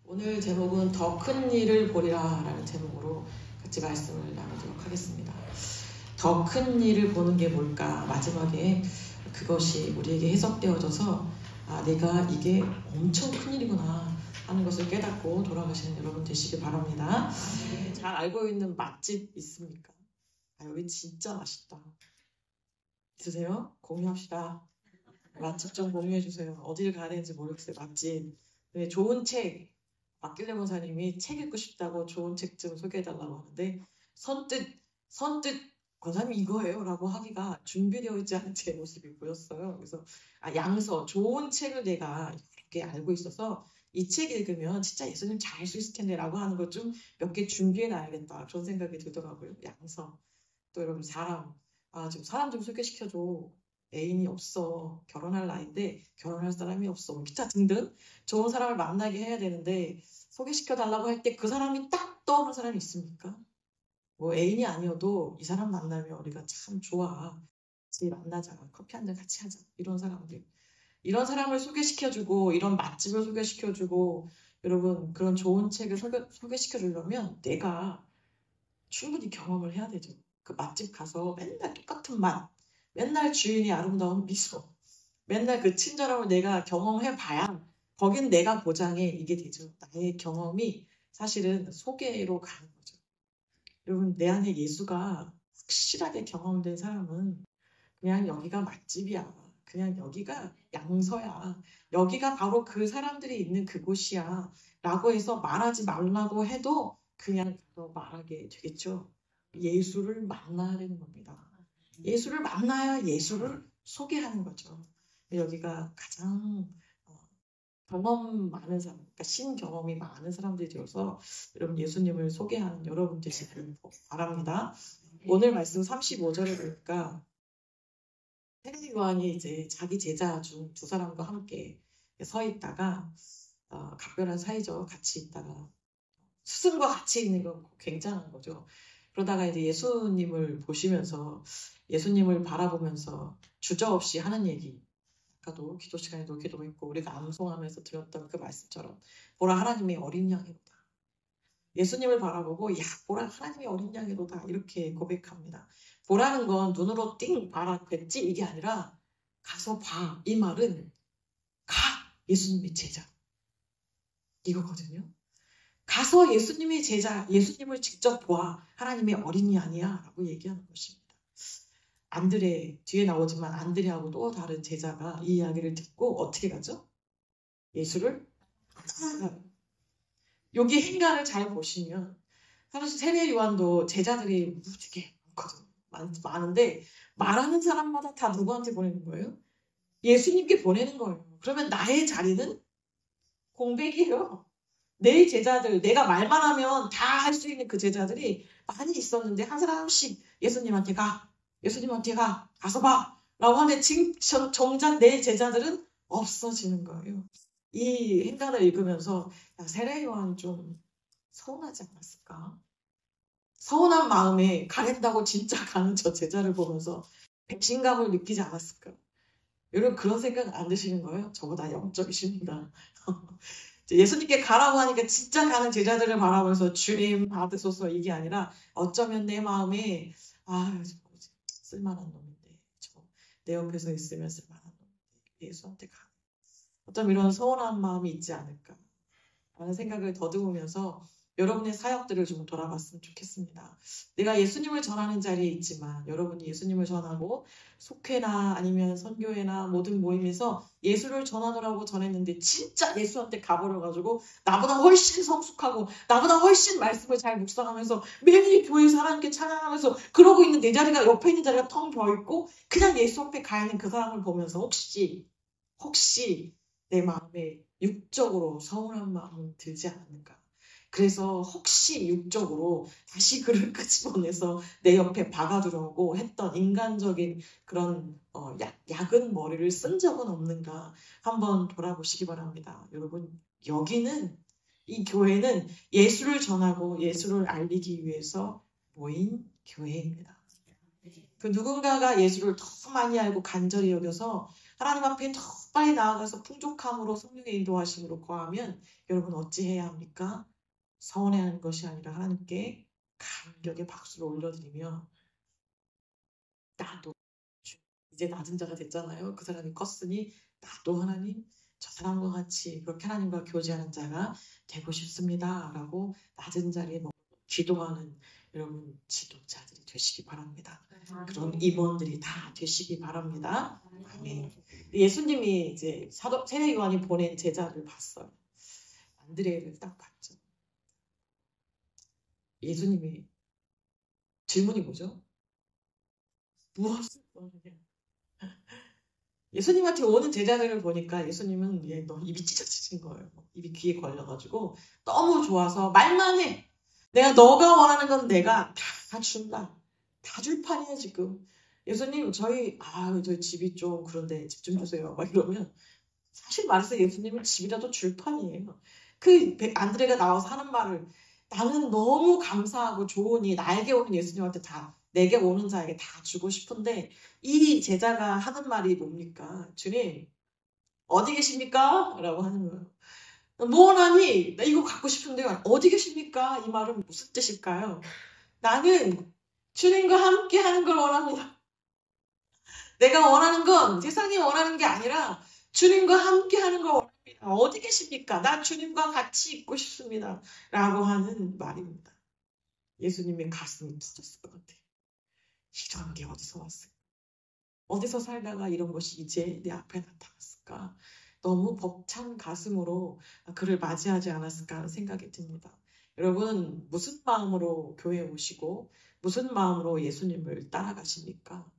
오늘 제목은 더 큰 일을 보리라 라는 제목으로 같이 말씀을 나누도록 하겠습니다. 더 큰 일을 보는 게 뭘까? 마지막에 그것이 우리에게 해석되어져서 내가 이게 엄청 큰 일이구나 하는 것을 깨닫고 돌아가시는 여러분 되시길 바랍니다. 잘 알고 있는 맛집 있습니까? 여기 진짜 맛있다. 드세요? 공유합시다. 맛집 좀 공유해주세요. 어디를 가야 되는지 모르겠어요. 맛집. 네, 좋은 책. 박길래 권사님이 책 읽고 싶다고 좋은 책 좀 소개해달라고 하는데 선뜻 권사님 이거예요 라고 하기가 준비되어 있지 않은 제 모습이 보였어요. 그래서 양서 좋은 책을 내가 이렇게 알고 있어서 이 책 읽으면 진짜 예수님 잘 알 수 있을 텐데 라고 하는 것 좀 몇 개 준비해 놔야겠다 그런 생각이 들더라고요. 양서. 또 여러분 사람 지금 사람 좀 소개시켜줘. 애인이 없어. 결혼할 나이인데 결혼할 사람이 없어. 기타 등등 좋은 사람을 만나게 해야 되는데 소개시켜달라고 할 때 그 사람이 딱 떠오르는 사람이 있습니까? 뭐 애인이 아니어도 이 사람 만나면 우리가 참 좋아. 같이 만나자. 커피 한잔 같이 하자. 이런 사람들. 이런 사람을 소개시켜주고 이런 맛집을 소개시켜주고 여러분 그런 좋은 책을 소개시켜주려면 내가 충분히 경험을 해야 되죠. 그 맛집 가서 맨날 똑같은 맛. 맨날 주인이 아름다운 미소. 맨날 그 친절함을 내가 경험해봐야 거긴 내가 보장해 이게 되죠. 나의 경험이 사실은 소개로 가는 거죠. 여러분 내 안에 예수가 확실하게 경험된 사람은 그냥 여기가 맛집이야. 그냥 여기가 양서야. 여기가 바로 그 사람들이 있는 그곳이야. 라고 해서 말하지 말라고 해도 그냥 말하게 되겠죠. 예수를 만나야 되는 겁니다. 예수를 만나야 예수를 소개하는 거죠. 여기가 가장 경험 많은 사람, 그러니까 신경험이 많은 사람들이 되어서 여러분 예수님을 소개하는 여러분 되시길 바랍니다. 오늘 말씀 35절에 보니까 세례 요한이 이제 자기 제자 중 두 사람과 함께 서 있다가 각별한 사이죠. 같이 있다가 스승과 같이 있는 건 굉장한 거죠. 그러다가 이제 예수님을 보시면서 예수님을 바라보면서 주저없이 하는 얘기. 아까도 기도 시간에도 기도했고 우리가 암송하면서 들었던 그 말씀처럼 보라 하나님의 어린 양이로다. 예수님을 바라보고 보라 하나님의 어린 양이로다 이렇게 고백합니다. 보라는 건 눈으로 띵 봐라 뵀지 이게 아니라 가서 봐. 이 말은 가 예수님의 제자 이거거든요. 가서 예수님의 제자, 예수님을 직접 보아. 하나님의 어린 양이야 라고 얘기하는 것입니다. 안드레, 뒤에 나오지만 안드레하고 또 다른 제자가 이 이야기를 듣고 어떻게 가죠? 예수를 따라가요. 여기 행간을 잘 보시면 사실 세례 요한도 제자들이 무지개 많은데 말하는 사람마다 다 누구한테 보내는 거예요? 예수님께 보내는 거예요. 그러면 나의 자리는 공백이에요. 내 제자들, 내가 말만 하면 다 할 수 있는 그 제자들이 많이 있었는데 한 사람씩 예수님한테 가, 가서 봐 라고 하는데 지금 정작 내 제자들은 없어지는 거예요. 이 행간을 읽으면서 세례 요한 좀 서운하지 않았을까? 서운한 마음에 가낸다고 진짜 가는 저 제자를 보면서 배신감을 느끼지 않았을까? 여러분 그런 생각 안 드시는 거예요? 저보다 영적이십니다. 예수님께 가라고 하니까 진짜 가는 제자들을 바라보면서 주님 받으소서 이게 아니라 어쩌면 내 마음에 쓸만한 놈인데 내 옆에서 있으면 쓸만한 놈인데 예수한테 가. 어쩜 이런 서운한 마음이 있지 않을까 라는 생각을 더듬으면서 여러분의 사역들을 좀 돌아봤으면 좋겠습니다. 내가 예수님을 전하는 자리에 있지만 여러분이 예수님을 전하고 속회나 아니면 선교회나 모든 모임에서 예수를 전하노라고 전했는데 진짜 예수한테 가버려가지고 나보다 훨씬 성숙하고 나보다 훨씬 말씀을 잘 묵상하면서 매일 교회에서 하나님께 찬양하면서 그러고 있는 내 자리가 옆에 있는 자리가 텅 비어있고 그냥 예수 앞에 가 있는 그 사람을 보면서 혹시 내 마음에 육적으로 서운한 마음은 들지 않았는가. 그래서 혹시 육적으로 다시 그를 끄집어내서 내 옆에 박아두려고 했던 인간적인 그런 약은 머리를 쓴 적은 없는가 한번 돌아보시기 바랍니다. 여러분 여기는 이 교회는 예수를 전하고 예수를 알리기 위해서 모인 교회입니다. 그 누군가가 예수를 더 많이 알고 간절히 여겨서 하나님 앞에 더 빨리 나아가서 풍족함으로 성령의 인도하심으로 거하면 여러분 어찌해야 합니까? 서운해하는 것이 아니라 하나님께 감격의 박수를 올려드리며 나도 이제 낮은 자가 됐잖아요. 그 사람이 컸으니 나도 하나님 저 사람과 같이 그렇게 하나님과 교제하는 자가 되고 싶습니다. 라고 낮은 자리에 기도하는 여러분 지도자들이 되시기 바랍니다. 그런 임원들이 다 되시기 바랍니다. 아멘. 예수님이 이제 세례 요한이 보낸 제자를 봤어요. 안드레를 딱 봤죠. 예수님이 질문이 뭐죠? 무엇을 원하냐? 예수님한테 오는 제자들을 보니까 예수님은 너무 입이 찢어지신 거예요. 입이 귀에 걸려가지고 너무 좋아서 말만 해. 내가 너가 원하는 건 내가 다 준다. 다 줄 판이야 지금. 예수님 저희 집이 좀 그런데 집 좀 주세요. 막 이러면 사실 말해서 예수님은 집이라도 줄 판이에요. 그 안드레가 나와서 하는 말을 나는 너무 감사하고 좋으니 나에게 오는 예수님한테 다 내게 오는 자에게 다 주고 싶은데 이 제자가 하는 말이 뭡니까? 주님 어디 계십니까? 라고 하는 거예요. 뭐 원하니? 나 이거 갖고 싶은데 어디 계십니까? 이 말은 무슨 뜻일까요? 나는 주님과 함께 하는 걸 원합니다. 내가 원하는 건 세상이 원하는 게 아니라 주님과 함께 하는 걸 원합니다. 어디 계십니까? 난 주님과 같이 있고 싶습니다. 라고 하는 말입니다. 예수님의 가슴이 터졌을 것 같아요. 이런 게 어디서 왔을까? 어디서 살다가 이런 것이 이제 내 앞에 나타났을까? 너무 벅찬 가슴으로 그를 맞이하지 않았을까 하는 생각이 듭니다. 여러분 무슨 마음으로 교회에 오시고 무슨 마음으로 예수님을 따라가십니까?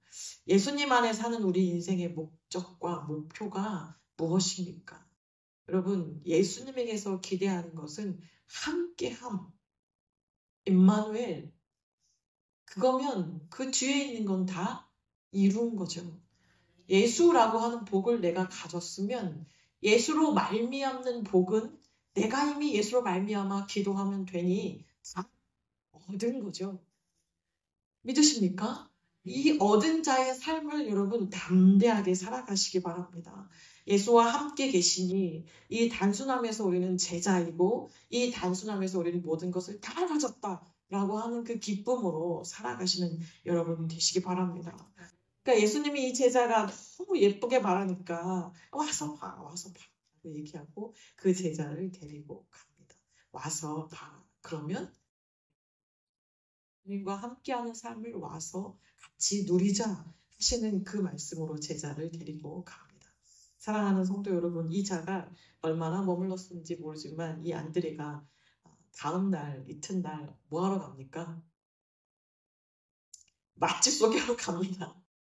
예수님 안에 사는 우리 인생의 목적과 목표가 무엇입니까? 여러분 예수님에게서 기대하는 것은 함께함, 임마누엘, 그거면 그 뒤에 있는 건 다 이룬 거죠. 예수라고 하는 복을 내가 가졌으면 예수로 말미암는 복은 내가 이미 예수로 말미암아 기도하면 되니 다 얻은 거죠. 믿으십니까? 이 얻은 자의 삶을 여러분 담대하게 살아가시기 바랍니다. 예수와 함께 계시니 이 단순함에서 우리는 제자이고 이 단순함에서 우리는 모든 것을 다 가졌다라고 하는 그 기쁨으로 살아가시는 여러분 되시기 바랍니다. 그러니까 예수님이 이 제자가 너무 예쁘게 말하니까 와서 봐 얘기하고 그 제자를 데리고 갑니다. 와서 봐. 그러면 주님과 함께하는 삶을 와서 같이 누리자 하시는 그 말씀으로 제자를 데리고 갑니다. 사랑하는 성도 여러분, 이 자가 얼마나 머물렀는지 모르지만 이 안드레가 다음 날, 이튿날 뭐하러 갑니까? 맛집 소개하러 갑니다.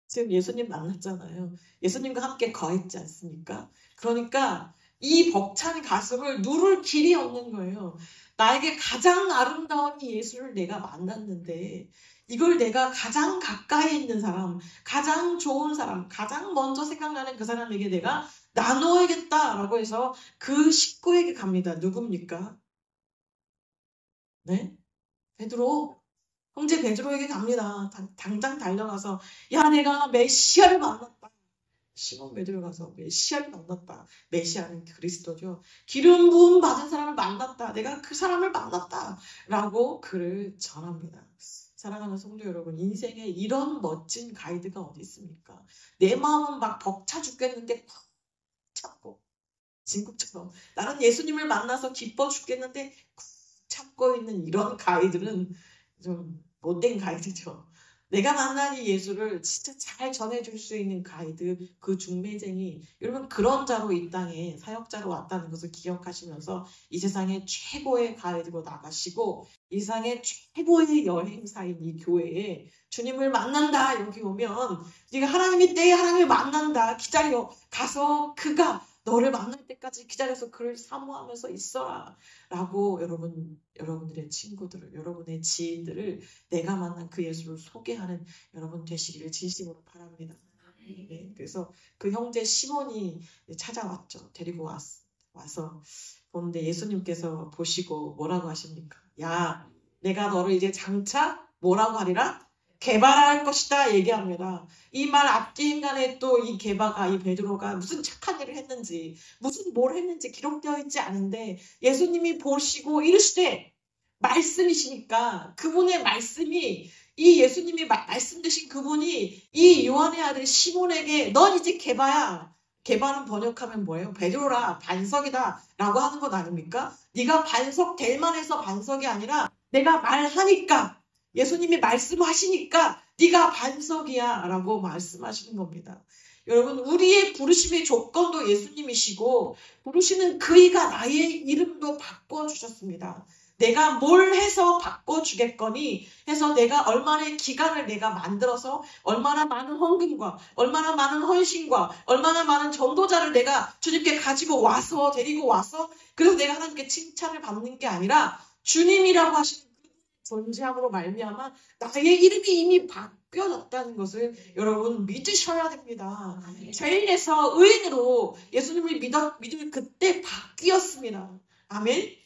지금 예수님 만났잖아요. 예수님과 함께 거했지 않습니까? 그러니까 이 벅찬 가슴을 누를 길이 없는 거예요. 나에게 가장 아름다운 이 예수를 내가 만났는데 이걸 내가 가장 가까이 있는 사람, 가장 좋은 사람, 가장 먼저 생각나는 그 사람에게 내가 나누어야겠다라고 해서 그 식구에게 갑니다. 누굽니까? 네? 베드로. 형제 베드로에게 갑니다. 당장 달려가서 야 내가 메시아를 만났다. 시몬 베드로 가서 메시아를 만났다. 메시아는 그리스도죠. 기름 부음 받은 사람을 만났다. 내가 그 사람을 만났다. 라고 그를 전합니다. 사랑하는 성도 여러분, 인생에 이런 멋진 가이드가 어디 있습니까? 내 마음은 막 벅차 죽겠는데 꽉 참고 진국처럼 나는 예수님을 만나서 기뻐 죽겠는데 꽉 참고 있는 이런 가이드는 좀 못된 가이드죠. 내가 만난 이 예수를 진짜 잘 전해줄 수 있는 가이드, 그 중매쟁이, 여러분 그런 자로 이 땅에 사역자로 왔다는 것을 기억하시면서 이 세상의 최고의 가이드로 나가시고 이 세상의 최고의 여행사인 이 교회에 주님을 만난다. 여기 오면 네가 하나님이 때에 하나님을 만난다. 기다려. 가서 그가 너를 만날 때까지 기다려서 그를 사모하면서 있어라. 라고 여러분들의 친구들을, 여러분의 지인들을 내가 만난 그 예수를 소개하는 여러분 되시기를 진심으로 바랍니다. 네, 그래서 그 형제 시몬이 찾아왔죠. 데리고 와서 보는데 예수님께서 보시고 뭐라고 하십니까? 야, 내가 너를 이제 장차 뭐라고 하리라? 게바라할 것이다 얘기합니다. 이 말 앞뒤 인간에 또 이 게바가, 이 베드로가 무슨 착한 일을 했는지, 무슨 뭘 했는지 기록되어 있지 않은데 예수님이 보시고 이르시되, 말씀이시니까 그분의 말씀이, 이 예수님이 말씀 되신 그분이 이 요한의 아들 시몬에게 넌 이제 게바야. 게바는 번역하면 뭐예요? 베드로라, 반석이다 라고 하는 것 아닙니까? 네가 반석 될 만해서 반석이 아니라 내가 말하니까, 예수님이 말씀하시니까 네가 반석이야 라고 말씀하시는 겁니다. 여러분, 우리의 부르심의 조건도 예수님이시고 부르시는 그이가 나의 이름도 바꿔주셨습니다. 내가 뭘 해서 바꿔주겠거니 해서 내가 얼마나 기간을 내가 만들어서 얼마나 많은 헌금과 얼마나 많은 헌신과 얼마나 많은 전도자를 내가 주님께 가지고 와서, 데리고 와서, 그래서 내가 하나님께 칭찬을 받는 게 아니라 주님이라고 하신 존재함으로 말미암아 나의 이름이 이미 바뀌어졌다는 것을 여러분 믿으셔야 됩니다. 죄인에서 의인으로 예수님을 믿을 그때 바뀌었습니다. 아멘.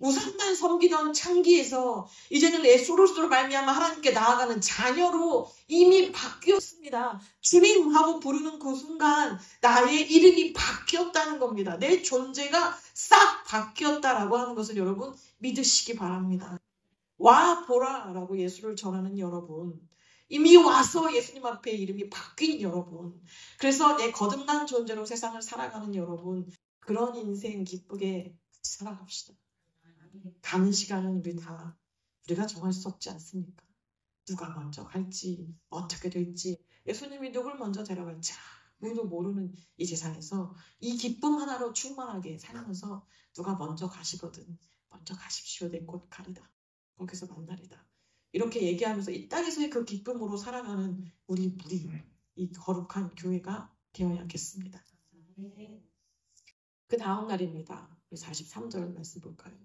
우상만 섬기던 창기에서 이제는 예수로서 말미암아 하나님께 나아가는 자녀로 이미 바뀌었습니다. 주님하고 부르는 그 순간 나의 이름이 바뀌었다는 겁니다. 내 존재가 싹 바뀌었다라고 하는 것을 여러분 믿으시기 바랍니다. 와 보라 라고 예수를 전하는 여러분, 이미 와서 예수님 앞에 이름이 바뀐 여러분, 그래서 내 거듭난 존재로 세상을 살아가는 여러분, 그런 인생 기쁘게 같이 살아갑시다. 가는 시간은 우리가 정할 수 없지 않습니까? 누가 먼저 갈지, 어떻게 될지, 예수님이 누굴 먼저 데려갈지 아무도 모르는 이 세상에서 이 기쁨 하나로 충만하게 살면서 누가 먼저 가시거든 먼저 가십시오. 내 곧 가리다. 거기서 만나리다. 이렇게 얘기하면서 이 땅에서의 그 기쁨으로 살아가는 우리 이 거룩한 교회가 되어야겠습니다. 그 다음 날입니다. 43절 말씀 볼까요?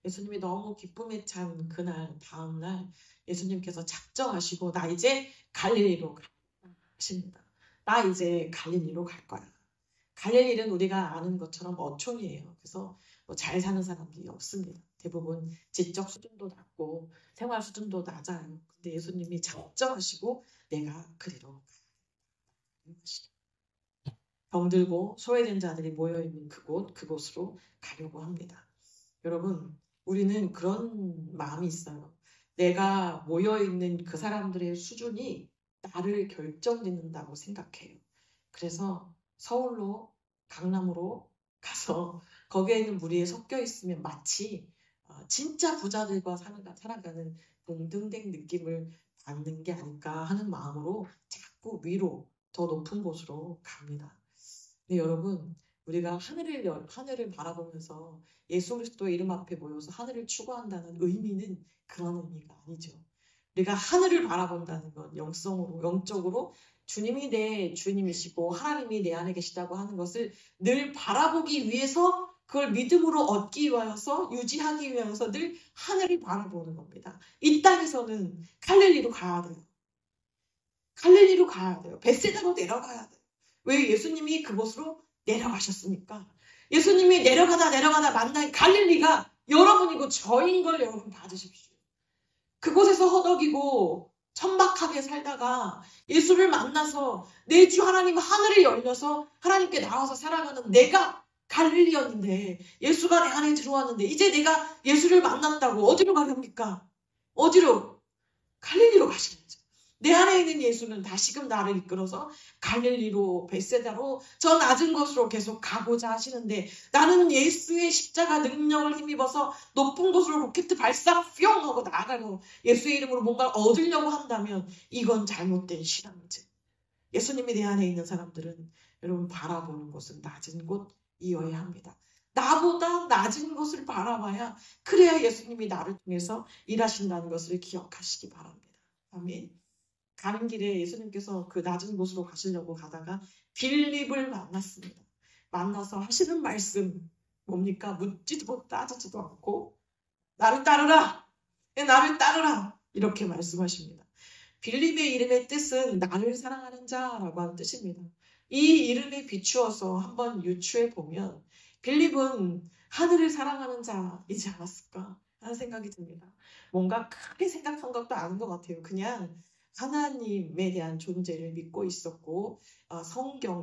예수님이 너무 기쁨에 찬 그날 다음 날 예수님께서 작정하시고 나 이제 갈릴리로 가십니다. 나 이제 갈릴리로 갈 거야. 갈릴리는 우리가 아는 것처럼 어촌이에요. 그래서 잘 사는 사람들이 없습니다. 대부분 지적 수준도 낮고 생활 수준도 낮아요. 근데 예수님이 작정하시고 내가 그리로 가시죠. 병들고 소외된 자들이 모여있는 그곳으로 가려고 합니다. 여러분, 우리는 그런 마음이 있어요. 내가 모여있는 그 사람들의 수준이 나를 결정짓는다고 생각해요. 그래서 서울로, 강남으로 가서 거기에 있는 무리에 섞여 있으면 마치 진짜 부자들과 살아가는 동등된 느낌을 받는 게 아닐까 하는 마음으로 자꾸 위로, 더 높은 곳으로 갑니다. 근데 여러분, 우리가 하늘을 바라보면서 예수 그리스도의 이름 앞에 모여서 하늘을 추구한다는 의미는 그런 의미가 아니죠. 우리가 하늘을 바라본다는 건 영적으로 주님이 내 주님이시고 하나님이 내 안에 계시다고 하는 것을 늘 바라보기 위해서, 그걸 믿음으로 얻기 위해서, 유지하기 위해서 늘 하늘을 바라보는 겁니다. 이 땅에서는 갈릴리로 가야 돼요. 갈릴리로 가야 돼요. 벳세다로 내려가야 돼요. 왜? 예수님이 그곳으로 내려가셨으니까. 예수님이 내려가다 만난 갈릴리가 여러분이고 저인 걸 여러분 받으십시오. 그곳에서 허덕이고 천박하게 살다가 예수를 만나서 내 주 하나님 하늘이 열려서 하나님께 나와서 살아가는 내가 갈릴리였는데, 예수가 내 안에 들어왔는데 이제 내가 예수를 만났다고 어디로 가렵니까? 어디로? 갈릴리로 가시겠죠. 내 안에 있는 예수는 다시금 나를 이끌어서 갈릴리로, 벳세다로, 저 낮은 곳으로 계속 가고자 하시는데, 나는 예수의 십자가 능력을 힘입어서 높은 곳으로 로켓 발사 뿅 하고 나가고 예수의 이름으로 뭔가 얻으려고 한다면 이건 잘못된 신앙이죠. 예수님이 내 안에 있는 사람들은 여러분 바라보는 곳은 낮은 곳이어야 합니다. 나보다 낮은 곳을 바라봐야, 그래야 예수님이 나를 통해서 일하신다는 것을 기억하시기 바랍니다. 아멘. 가는 길에 예수님께서 그 낮은 곳으로 가시려고 가다가 빌립을 만났습니다. 만나서 하시는 말씀 뭡니까? 묻지도 따지지도 않고 나를 따르라! 나를 따르라! 이렇게 말씀하십니다. 빌립의 이름의 뜻은 나를 사랑하는 자라고 하는 뜻입니다. 이 이름에 비추어서 한번 유추해 보면 빌립은 하늘을 사랑하는 자이지 않았을까 하는 생각이 듭니다. 뭔가 크게 생각한 것도 아닌 것 같아요. 그냥 하나님에 대한 존재를 믿고 있었고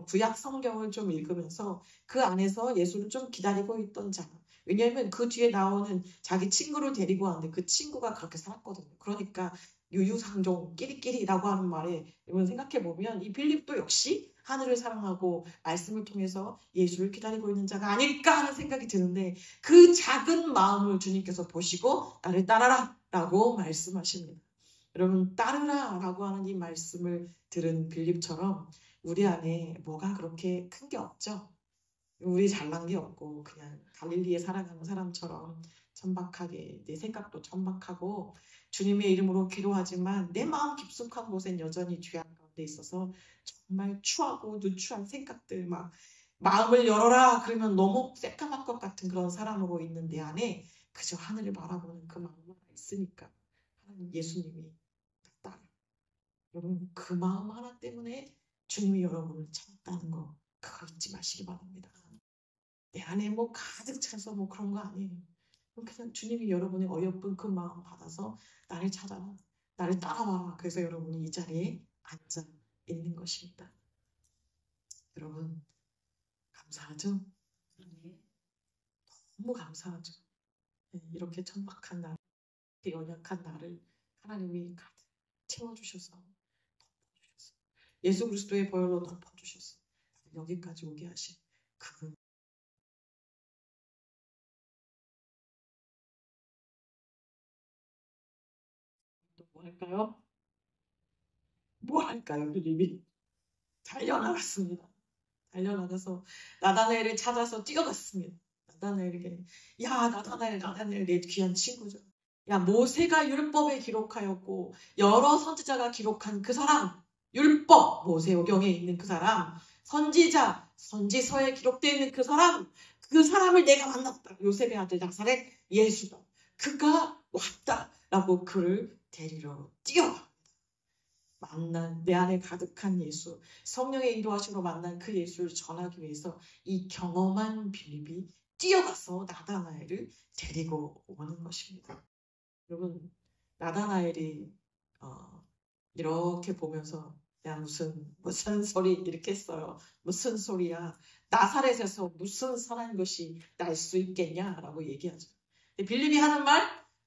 구약 성경을 좀 읽으면서 그 안에서 예수를 좀 기다리고 있던 자. 왜냐하면 그 뒤에 나오는 자기 친구를 데리고 왔는데 그 친구가 그렇게 살았거든요. 그러니까 유유상종 끼리끼리라고 하는 말에 여러분 생각해 보면 이 빌립도 역시 하늘을 사랑하고 말씀을 통해서 예수를 기다리고 있는 자가 아닐까 하는 생각이 드는데 그 작은 마음을 주님께서 보시고 나를 따라라 라고 말씀하십니다. 여러분 따르라 라고 하는 이 말씀을 들은 빌립처럼 우리 안에 뭐가 그렇게 큰 게 없죠. 우리 잘난 게 없고 그냥 갈릴리에 살아가는 사람처럼 천박하게 내 생각도 천박하고 주님의 이름으로 기도하지만 내 마음 깊숙한 곳엔 여전히 죄악 가운데 있어서 정말 추하고 누추한 생각들 막 마음을 열어라 그러면 너무 새까만 것 같은 그런 사람으로 있는 내 안에 그저 하늘을 바라보는 그 마음만 있으니까 하나님 예수님이 따라 여러분 그 마음 하나 때문에 주님이 여러분을 찾았다는 거 그거 잊지 마시기 바랍니다. 내 안에 뭐 가득 차서 뭐 그런 거 아니에요. 그냥 주님이 여러분의 어여쁜 그 마음 받아서 나를 찾아라. 나를 따라와. 그래서 여러분이 이 자리에 앉아 있는 것입니다. 여러분 감사하죠? 너무 감사하죠. 이렇게 천박한 나, 이렇게 연약한 나를 하나님이 가득 채워주셔서 덮어주셔서 예수 그리스도의 보혈로 덮어주셔서 여기까지 오게 하신 그 뭐 할까요? 뭐 할까요? 빌립이 달려나갔습니다. 달려나가서 나다나엘을 찾아서 뛰어갔습니다. 나다나엘에게 야 나다나엘 내 귀한 친구죠. 야 모세가 율법에 기록하였고 여러 선지자가 기록한 그 사람 율법 모세오경에 있는 그 사람 선지자 선지서에 기록되어 있는 그 사람을 내가 만났다. 요셉의 아들 나사렛 예수다. 그가 왔다라고 그를 데리러 뛰어가. 만난 내 안에 가득한 예수 성령의 인도하심으로 만난 그 예수를 전하기 위해서 이 경험한 빌립이 뛰어가서 나다나엘을 데리고 오는 것입니다. 여러분 나다나엘이 이렇게 보면서 야 무슨 소리 이렇게 했어요. 무슨 소리야. 나사렛에서 무슨 선한 것이 날 수 있겠냐라고 얘기하죠. 빌립이 하는 말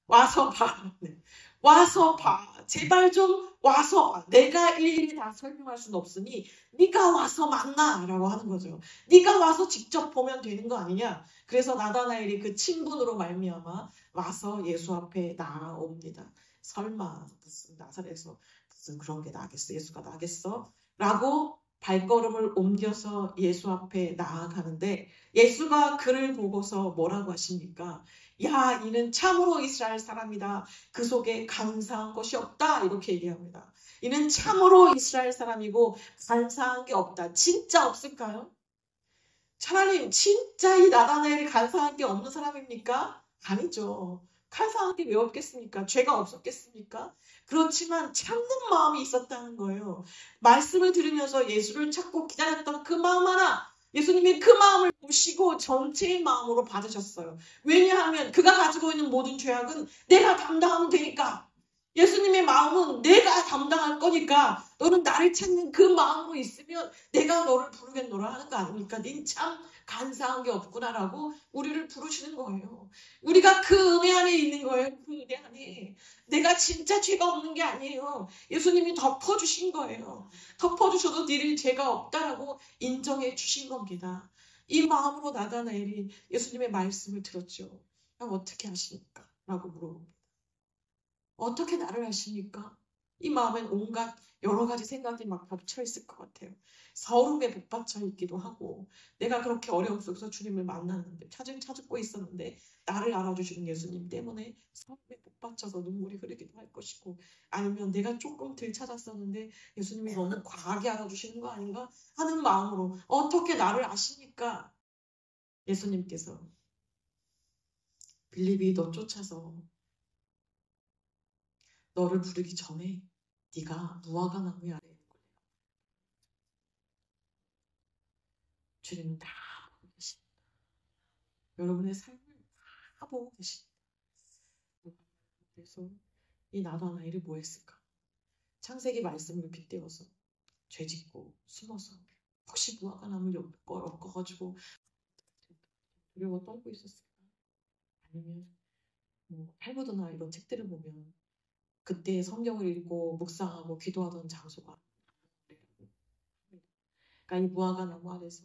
와서 봐. 네. 와서 봐. 제발 좀 와서 봐. 내가 일일이 다 설명할 수는 없으니 네가 와서 만나라고 하는 거죠. 네가 와서 직접 보면 되는 거 아니냐. 그래서 나다나엘이 그 친분으로 말미암아 와서 예수 앞에 나옵니다. 설마 무슨 나사렛에서 무슨 그런 게 나겠어. 예수가 나겠어? 라고 발걸음을 옮겨서 예수 앞에 나아가는데 예수가 그를 보고서 뭐라고 하십니까? 야 이는 참으로 이스라엘 사람이다. 그 속에 간사한 것이 없다. 이렇게 얘기합니다. 이는 참으로 이스라엘 사람이고 간사한 게 없다. 진짜 없을까요? 차라리 진짜 이 나다나엘이 간사한 게 없는 사람입니까? 아니죠. 간사한 게 왜 없겠습니까? 죄가 없었겠습니까? 그렇지만 참는 마음이 있었다는 거예요. 말씀을 들으면서 예수를 찾고 기다렸던 그 마음 하나 예수님이 그 마음을 보시고 전체의 마음으로 받으셨어요. 왜냐하면 그가 가지고 있는 모든 죄악은 내가 담당하면 되니까 예수님의 마음은 내가 담당할 거니까 너는 나를 찾는 그 마음으로 있으면 내가 너를 부르겠노라 하는 거 아닙니까? 닌 참 간사한 게 없구나라고 우리를 부르시는 거예요. 우리가 그 은혜 안에 있는 거예요. 그 은혜 안에. 내가 진짜 죄가 없는 게 아니에요. 예수님이 덮어주신 거예요. 덮어주셔도 니를 죄가 없다라고 인정해 주신 겁니다. 이 마음으로 나다나엘이 예수님의 말씀을 들었죠. 어떻게 하십니까? 라고 물어봅니다. 어떻게 나를 아십니까? 이 마음엔 온갖 여러 가지 생각이 막 겹쳐 있을 것 같아요. 서름에 복받쳐 있기도 하고 내가 그렇게 어려움 속에서 주님을 만났는데 찾고 있었는데 나를 알아주시는 예수님 때문에 서름에 복받쳐서 눈물이 흐르기도 할 것이고 아니면 내가 조금 덜 찾았었는데 예수님이 너무 과하게 알아주시는 거 아닌가 하는 마음으로 어떻게 나를 아십니까? 예수님께서 빌립이 너 쫓아서 너를 부르기 전에 네가 무화과 나무 아래에 있고 주님은 다 보고 계십니다. 여러분의 삶을 다 보고 계십니다. 그래서 이 나다나엘이 뭐 했을까? 창세기 말씀을 빗대어서 죄짓고 숨어서 혹시 무화과 나무를 엮어가지고 두려워 떨고 있었을까? 아니면 탈무드나 이런 책들을 보면 그때 성경을 읽고 묵상하고 기도하던 장소가 그러니까 이 무화과 나무 아래서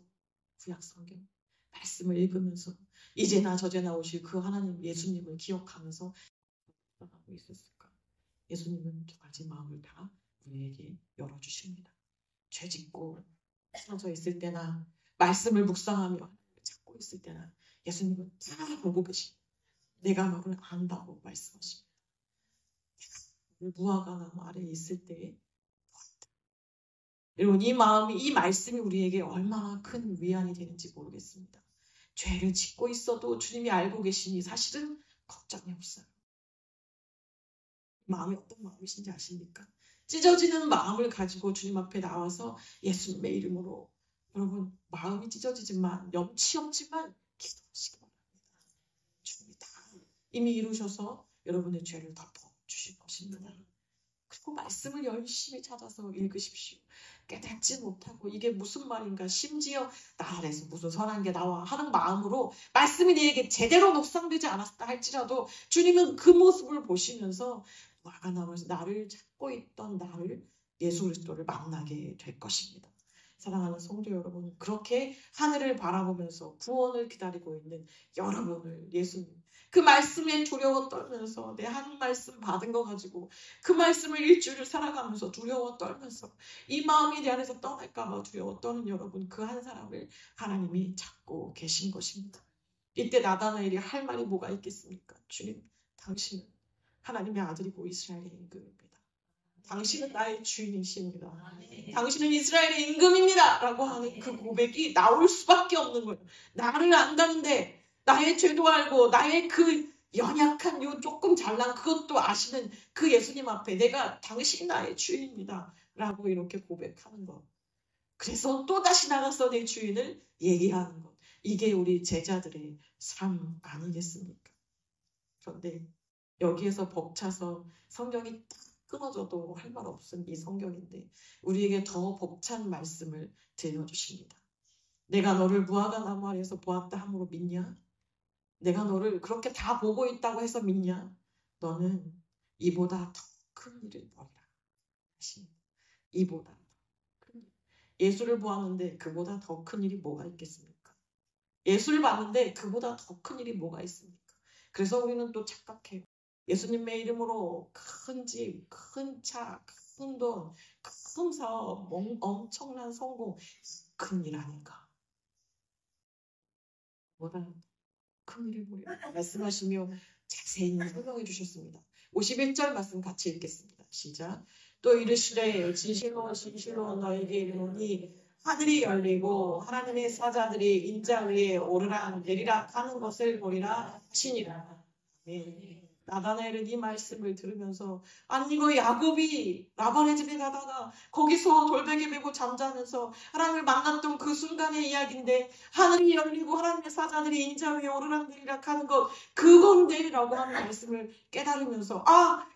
구약 성경 말씀을 읽으면서 이제나 저제나 오실 그 하나님 예수님을 기억하면서 묵상하고 있었을까? 예수님은 두 가지 마음을 다 우리에게 열어주십니다. 죄짓고 쓰러져 있을 때나 말씀을 묵상하며 찾고 있을 때나 예수님은 다 보고 계십니다. 내가 너를 안다고 말씀하십니다. 무화과 나무 아래에 있을 때에 여러분 이 마음이 이 말씀이 우리에게 얼마나 큰 위안이 되는지 모르겠습니다. 죄를 짓고 있어도 주님이 알고 계시니 사실은 걱정이 없어요. 마음이 어떤 마음이신지 아십니까? 찢어지는 마음을 가지고 주님 앞에 나와서 예수님의 이름으로 여러분 마음이 찢어지지만 염치 없지만 기도하시기 바랍니다. 주님이 다 이미 이루셔서 여러분의 죄를 덮어주실 것입니다. 그리고 말씀을 열심히 찾아서 읽으십시오. 깨닫지 못하고 이게 무슨 말인가 심지어 나 안에서 무슨 선한 게 나와 하는 마음으로 말씀이 내게 제대로 묵상되지 않았다 할지라도 주님은 그 모습을 보시면서 무화과 나무에서 나를 찾고 있던 나를 예수 그리스도를 만나게 될 것입니다. 사랑하는 성도 여러분, 그렇게 하늘을 바라보면서 구원을 기다리고 있는 여러분을 예수님 그 말씀에 두려워 떨면서 내 한 말씀 받은 거 가지고 그 말씀을 일주일을 살아가면서 두려워 떨면서 이 마음이 내 안에서 떠날까 봐 두려워 떠는 여러분 그 한 사람을 하나님이 찾고 계신 것입니다. 이때 나다나엘이 할 말이 뭐가 있겠습니까? 주님, 당신은 하나님의 아들이고 이스라엘의 임금입니다. 당신은 나의 주인이십니다. 당신은 이스라엘의 임금입니다. 라고 하는 그 고백이 나올 수밖에 없는 거예요. 나를 안다는데 나의 죄도 알고 나의 그 연약한 요 조금 잘난 그것도 아시는 그 예수님 앞에 내가 당신이 나의 주인입니다. 라고 이렇게 고백하는 것. 그래서 또다시 나가서 내 주인을 얘기하는 것. 이게 우리 제자들의 삶 아니겠습니까? 그런데 여기에서 벅차서 성경이 딱 끊어져도 할 말 없은 이 성경인데 우리에게 더 벅찬 말씀을 들려주십니다. 내가 너를 무화과 나무 아래에서 보았다 함으로 믿냐? 내가 너를 그렇게 다 보고 있다고 해서 믿냐? 너는 이보다 더 큰 일을 벌이라. 이보다 더 큰 일. 예수를 보았는데 그보다 더 큰 일이 뭐가 있겠습니까? 예수를 봤는데 그보다 더 큰 일이 뭐가 있습니까? 그래서 우리는 또 착각해요. 예수님의 이름으로 큰 집, 큰 차, 큰 돈, 큰 사업, 엄청난 성공, 큰 일 아닌가? 보다 큰 일을 보려 말씀하시며 자세히 설명해 주셨습니다. 51절 말씀 같이 읽겠습니다. 시작. 또 이르시되 진실로 진실로 너에게 이르노니 하늘이 열리고 하나님의 사자들이 인자 위에 오르락 내리락 하는 것을 보리라 하시니라. 아멘. 나다나엘은 이 말씀을 들으면서 아니 이거 야곱이 라반의 집에 가다가 거기서 돌베개 메고 잠자면서 하나님을 만났던 그 순간의 이야기인데 하늘이 열리고 하나님의 사자들이 인자 위에 오르락내리락 하는 것 그건데 라고 하는 말씀을 깨달으면서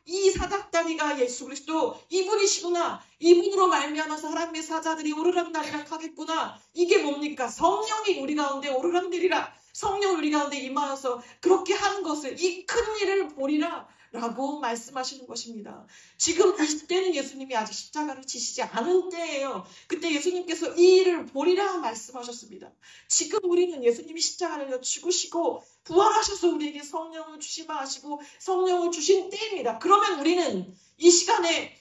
이 사닥다리가 예수 그리스도 이분이시구나. 이분으로 말미암아서 하나님의 사자들이 오르락내리락 하겠구나. 이게 뭡니까? 성령이 우리 가운데 오르락내리락 성령 우리 가운데 임하여서 그렇게 하는 것을 이 큰 일을 보리라 라고 말씀하시는 것입니다. 지금 이 때는 예수님이 아직 십자가를 지시지 않은 때예요. 그때 예수님께서 이 일을 보리라 말씀하셨습니다. 지금 우리는 예수님이 십자가를 죽으시고 부활하셔서 우리에게 성령을 주시마 하시고 성령을 주신 때입니다. 그러면 우리는 이 시간에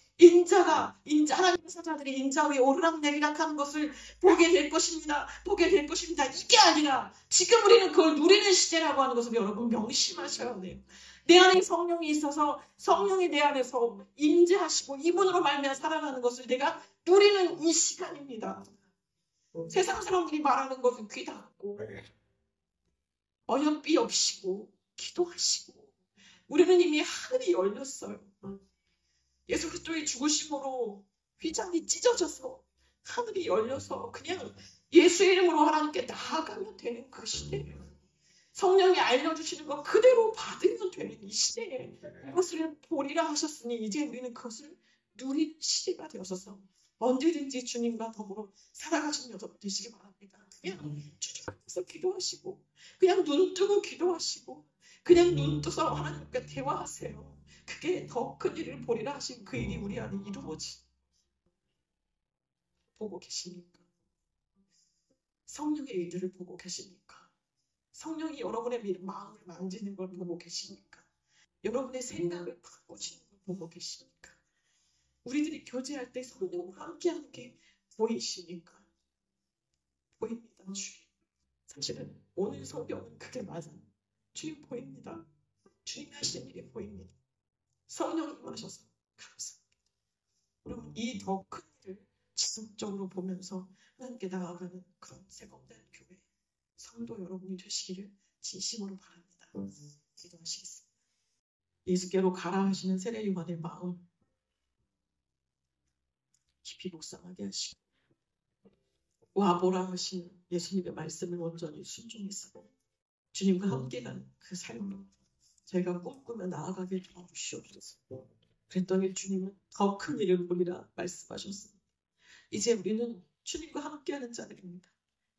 하나님의 사자들이 인자 위에 오르락내리락 하는 것을 보게 될 것입니다. 보게 될 것입니다. 이게 아니라 지금 우리는 그걸 누리는 시대라고 하는 것을 여러분 명심하셔야 돼요. 내 안에 성령이 있어서 성령이 내 안에서 임재하시고 이분으로 말미암아 살아가는 것을 내가 누리는 이 시간입니다. 세상 사람들이 말하는 것은 귀 닫고 어여삐 없이고 기도하시고 우리는 이미 하늘이 열렸어요. 예수 그리스도의 죽으심으로 휘장이 찢어져서 하늘이 열려서 그냥 예수의 이름으로 하나님께 나아가면 되는 그 시대예요. 성령이 알려주시는 것 그대로 받으면 되는 이 시대에 그것을 보리라 하셨으니 이제 우리는 그것을 누린 시대가 되어서 언제든지 주님과 더불어 살아가신 여러분 되시기 바랍니다. 그냥 주님께서 기도하시고 그냥 눈 뜨고 기도하시고 그냥 눈 떠서 하나님과 대화하세요. 그게 더 큰 일을 보리라 하신 그 일이 우리 안에 이루어지 보고 계십니까? 성령의 일들을 보고 계십니까? 성령이 여러분의 마음을 만지는 걸 보고 계십니까? 여러분의 생각을 바꾸시는 걸 보고 계십니까? 우리들이 교제할 때 성령과 함께하는 게 보이십니까? 보입니다, 주님. 사실은 오늘 성경은 그게 맞아요. 주님 보입니다. 주님이 하시는 일이 보입니다. 성령이 임하셔서 감사합니다. 여러분, 이 더 큰 일을 지속적으로 보면서 함께 나아가는 그런 새kom된 교회 성도 여러분이 되시기를 진심으로 바랍니다. 기도하시겠습니다. 예수께로 가라 하시는 세례 요한의 마음 깊이 묵상하게 하시고 와보라 하신 예수님의 말씀을 온전히 순종해서 주님과 함께 가는 그 삶으로 저희가 꿈꾸며 나아가길 도와주시옵소서. 그랬더니 주님은 더 큰 일을 보리라 말씀하셨습니다. 이제 우리는 주님과 함께하는 자들입니다.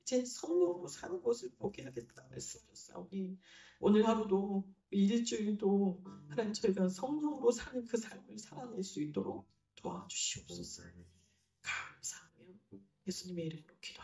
이제 성령으로 사는 것을 보게 하겠다 말씀하셨사오니 오늘 하루도 일주일도 하나님 저희가 성령으로 사는 그 삶을 살아낼 수 있도록 도와주시옵소서. 감사하며 예수님의 이름으로 기도합니다.